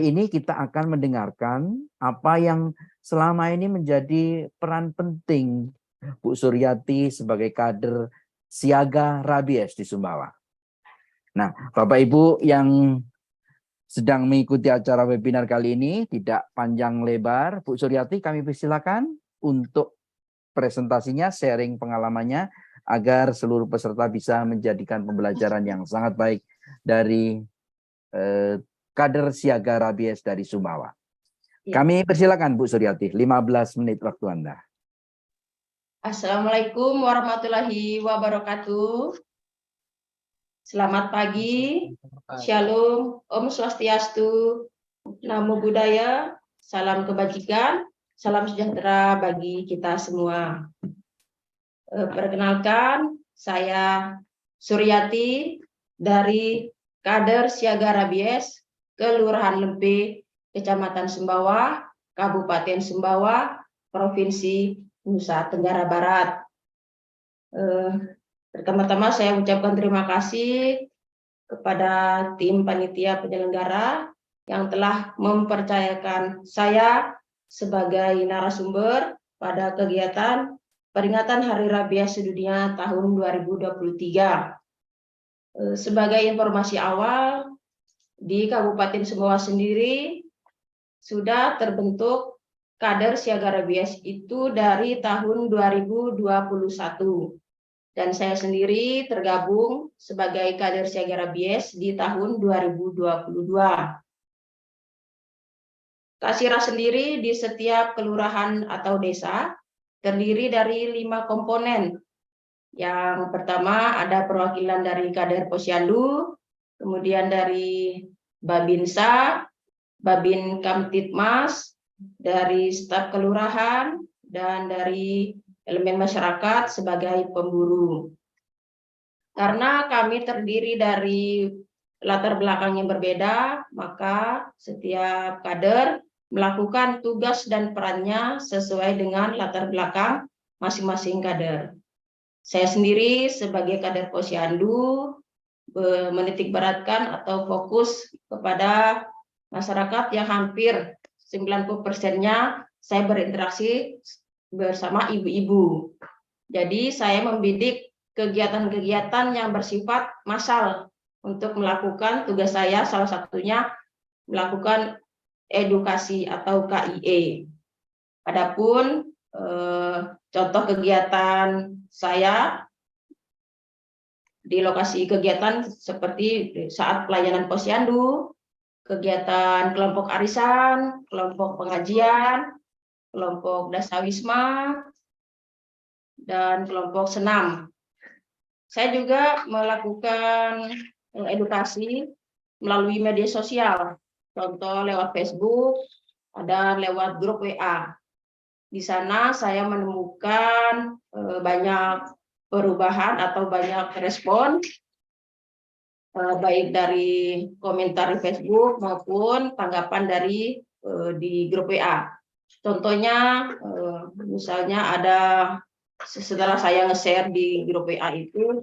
ini kita akan mendengarkan apa yang selama ini menjadi peran penting Bu Suryati sebagai kader siaga rabies di Sumbawa. Nah, Bapak Ibu yang sedang mengikuti acara webinar kali ini, tidak panjang lebar, Bu Suryati kami persilakan untuk presentasinya, sharing pengalamannya, agar seluruh peserta bisa menjadikan pembelajaran yang sangat baik dari kader siaga rabies dari Sumbawa. Kami persilakan Bu Suryati, 15 menit waktu Anda. Assalamualaikum warahmatullahi wabarakatuh. Selamat pagi, Shalom, Om Swastiastu, Namo Buddhaya, salam kebajikan, salam sejahtera bagi kita semua. Perkenalkan, saya Suryati dari kader siaga rabies Kelurahan Lempe, Kecamatan Sumbawa, Kabupaten Sumbawa, Provinsi Nusa Tenggara Barat. Pertama-tama saya ucapkan terima kasih kepada tim panitia penyelenggara yang telah mempercayakan saya sebagai narasumber pada kegiatan peringatan Hari Rabies Sedunia tahun 2023. Sebagai informasi awal, di Kabupaten Sumbawa sendiri sudah terbentuk kader siaga rabies itu dari tahun 2021. Dan saya sendiri tergabung sebagai kader siaga rabies di tahun 2022. Kasira sendiri di setiap kelurahan atau desa terdiri dari 5 komponen. Yang pertama ada perwakilan dari kader Posyandu, kemudian dari Babinsa, Babin Kamtipmas, dari staf kelurahan, dan dari elemen masyarakat sebagai pemburu. Karena kami terdiri dari latar belakang yang berbeda, maka setiap kader melakukan tugas dan perannya sesuai dengan latar belakang masing-masing kader. Saya sendiri sebagai kader Posyandu menitik beratkan atau fokus kepada masyarakat yang hampir 90%-nya saya berinteraksi bersama ibu-ibu. Jadi saya membidik kegiatan-kegiatan yang bersifat massal untuk melakukan tugas saya, salah satunya melakukan edukasi atau KIE. Adapun contoh kegiatan saya di lokasi kegiatan seperti saat pelayanan Posyandu, kegiatan kelompok arisan, kelompok pengajian, kelompok dasawisma, dan kelompok senam. Saya juga melakukan edukasi melalui media sosial, contoh lewat Facebook, ada lewat grup WA. Di sana saya menemukan banyak perubahan atau banyak respon, baik dari komentar di Facebook maupun tanggapan dari di grup WA. Contohnya, misalnya ada setelah saya nge-share di grup WA itu,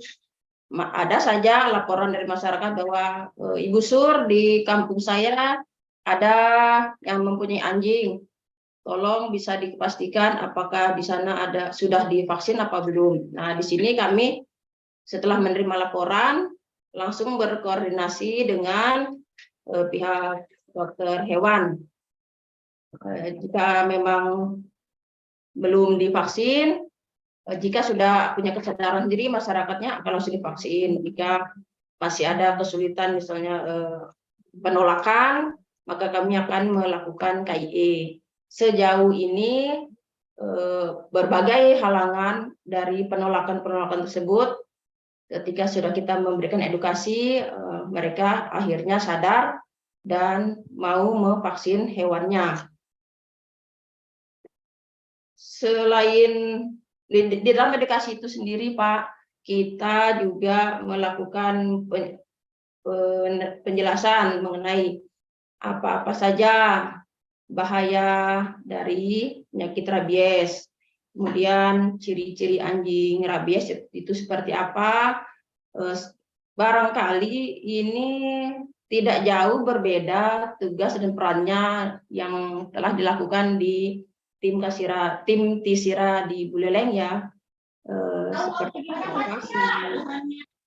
ada saja laporan dari masyarakat bahwa Ibu Sur di kampung saya ada yang mempunyai anjing. Tolong bisa dipastikan apakah di sana ada sudah divaksin apa belum. Nah, di sini kami setelah menerima laporan langsung berkoordinasi dengan pihak dokter hewan. Jika memang belum divaksin, jika sudah punya kesadaran sendiri, masyarakatnya akan langsung divaksin. Jika masih ada kesulitan misalnya penolakan, maka kami akan melakukan KIE. Sejauh ini berbagai halangan dari penolakan-penolakan tersebut, ketika sudah kita memberikan edukasi, mereka akhirnya sadar dan mau memvaksin hewannya. Selain di dalam edukasi itu sendiri, Pak, kita juga melakukan penjelasan mengenai apa-apa saja bahaya dari penyakit rabies, kemudian ciri-ciri anjing rabies itu seperti apa. Barangkali ini tidak jauh berbeda tugas dan perannya yang telah dilakukan di tim Tisira di Buleleng ya, seperti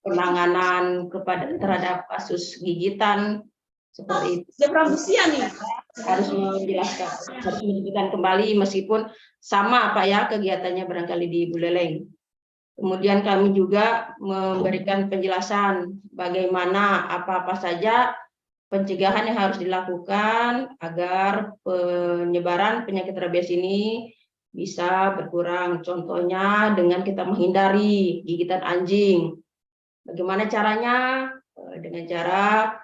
penanganan terhadap kasus gigitan seperti itu. Harus menjelaskan kembali meskipun sama Pak ya kegiatannya barangkali di Buleleng. Kemudian kami juga memberikan penjelasan bagaimana apa-apa saja pencegahan yang harus dilakukan agar penyebaran penyakit rabies ini bisa berkurang. Contohnya dengan kita menghindari gigitan anjing. Bagaimana caranya? Dengan cara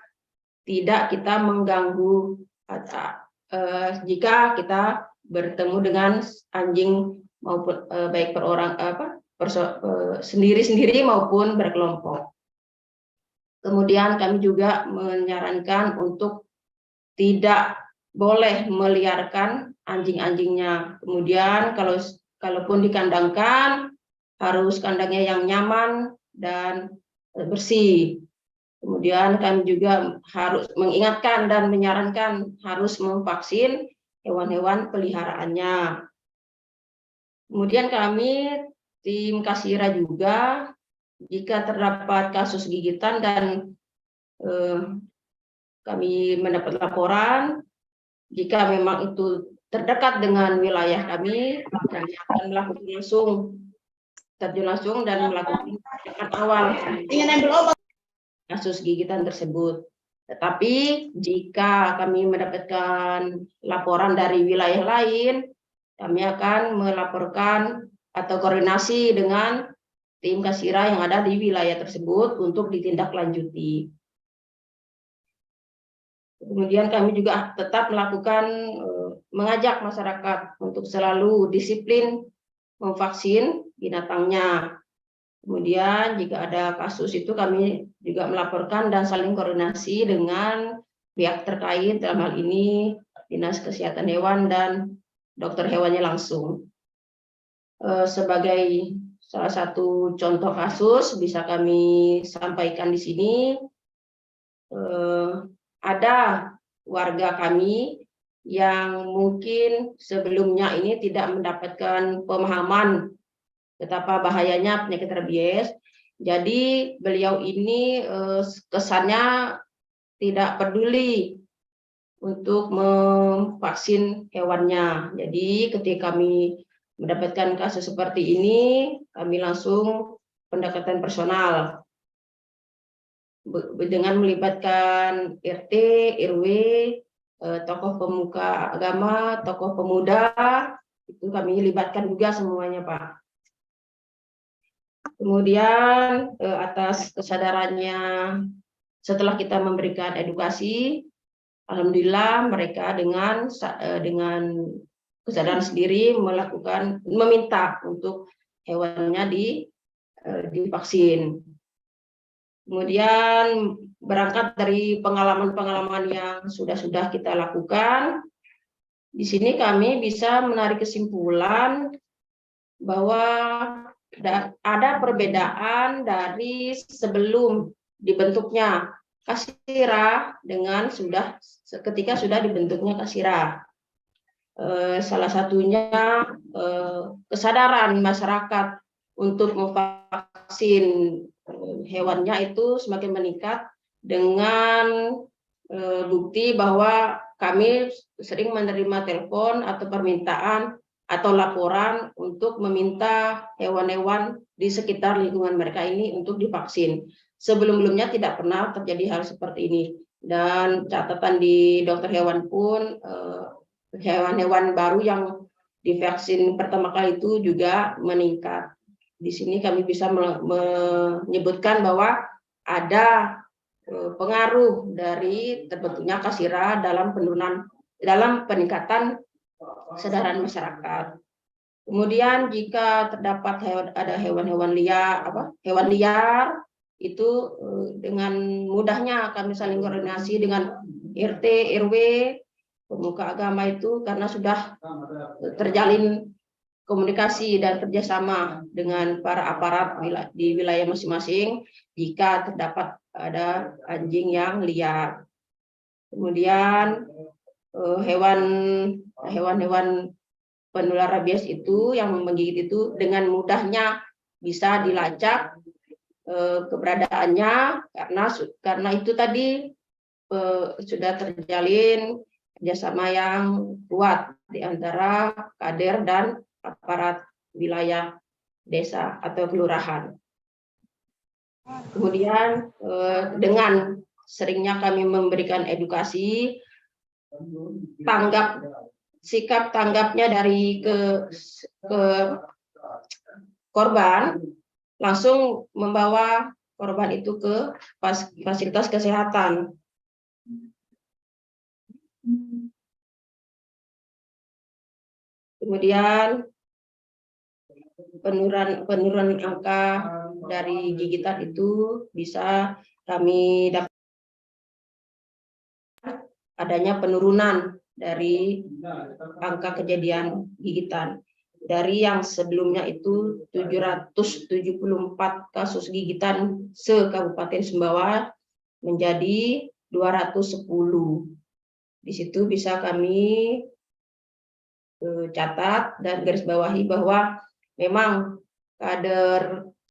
tidak kita mengganggu jika kita bertemu dengan anjing maupun baik per orang sendiri-sendiri maupun berkelompok. Kemudian kami juga menyarankan untuk tidak boleh meliarkan anjing-anjingnya. Kemudian kalaupun dikandangkan harus kandangnya yang nyaman dan bersih. Kemudian kami juga harus mengingatkan dan menyarankan harus memvaksin hewan-hewan peliharaannya. Kemudian kami tim Kasira juga jika terdapat kasus gigitan dan kami mendapat laporan, jika memang itu terdekat dengan wilayah kami akan melakukan terjun langsung dan melakukan tindakan awal kasus gigitan tersebut. Tetapi jika kami mendapatkan laporan dari wilayah lain, kami akan melaporkan atau koordinasi dengan tim Kasira yang ada di wilayah tersebut untuk ditindaklanjuti. Kemudian kami juga tetap mengajak masyarakat untuk selalu disiplin memvaksin binatangnya. Kemudian jika ada kasus itu kami juga melaporkan dan saling koordinasi dengan pihak terkait, dalam hal ini Dinas Kesehatan Hewan dan dokter hewannya langsung. Sebagai salah satu contoh kasus bisa kami sampaikan di sini, ada warga kami yang mungkin sebelumnya ini tidak mendapatkan pemahaman betapa bahayanya penyakit rabies. Jadi beliau ini kesannya tidak peduli untuk memvaksin hewannya. Jadi ketika kami mendapatkan kasus seperti ini, kami langsung pendekatan personal dengan melibatkan RT, RW, tokoh pemuka agama, tokoh pemuda, itu kami libatkan juga semuanya, Pak. Kemudian atas kesadarannya setelah kita memberikan edukasi, alhamdulillah mereka dengan kesadaran sendiri meminta untuk hewannya divaksin. Kemudian berangkat dari pengalaman-pengalaman yang sudah kita lakukan, di sini kami bisa menarik kesimpulan bahwa ada perbedaan dari sebelum dibentuknya Kasira dengan ketika sudah dibentuknya Kasira. Salah satunya kesadaran masyarakat untuk memvaksin hewannya itu semakin meningkat dengan bukti bahwa kami sering menerima telepon atau permintaan atau laporan untuk meminta hewan-hewan di sekitar lingkungan mereka ini untuk divaksin. Sebelum-sebelumnya tidak pernah terjadi hal seperti ini. Dan catatan di dokter hewan pun hewan-hewan baru yang divaksin pertama kali itu juga meningkat. Di sini kami bisa menyebutkan bahwa ada pengaruh dari terbentuknya Kasira dalam peningkatan kesadaran masyarakat. Kemudian jika terdapat ada hewan-hewan liar itu dengan mudahnya kami saling koordinasi dengan RT, RW, pemuka agama itu karena sudah terjalin komunikasi dan kerjasama dengan para aparat di wilayah masing-masing jika terdapat ada anjing yang liar. Kemudian hewan-hewan penular rabies itu yang menggigit itu dengan mudahnya bisa dilacak keberadaannya karena itu tadi sudah terjalin kerjasama yang kuat di antara kader dan aparat wilayah desa atau kelurahan. Kemudian dengan seringnya kami memberikan edukasi, sikap tanggapnya dari ke korban, langsung membawa korban itu ke fasilitas kesehatan. Kemudian penurunan angka dari gigitan itu bisa kami dapat adanya penurunan dari angka kejadian gigitan. Dari yang sebelumnya itu 774 kasus gigitan se-Kabupaten Sumbawa menjadi 210. Di situ bisa kami catat dan garis bawahi bahwa memang kader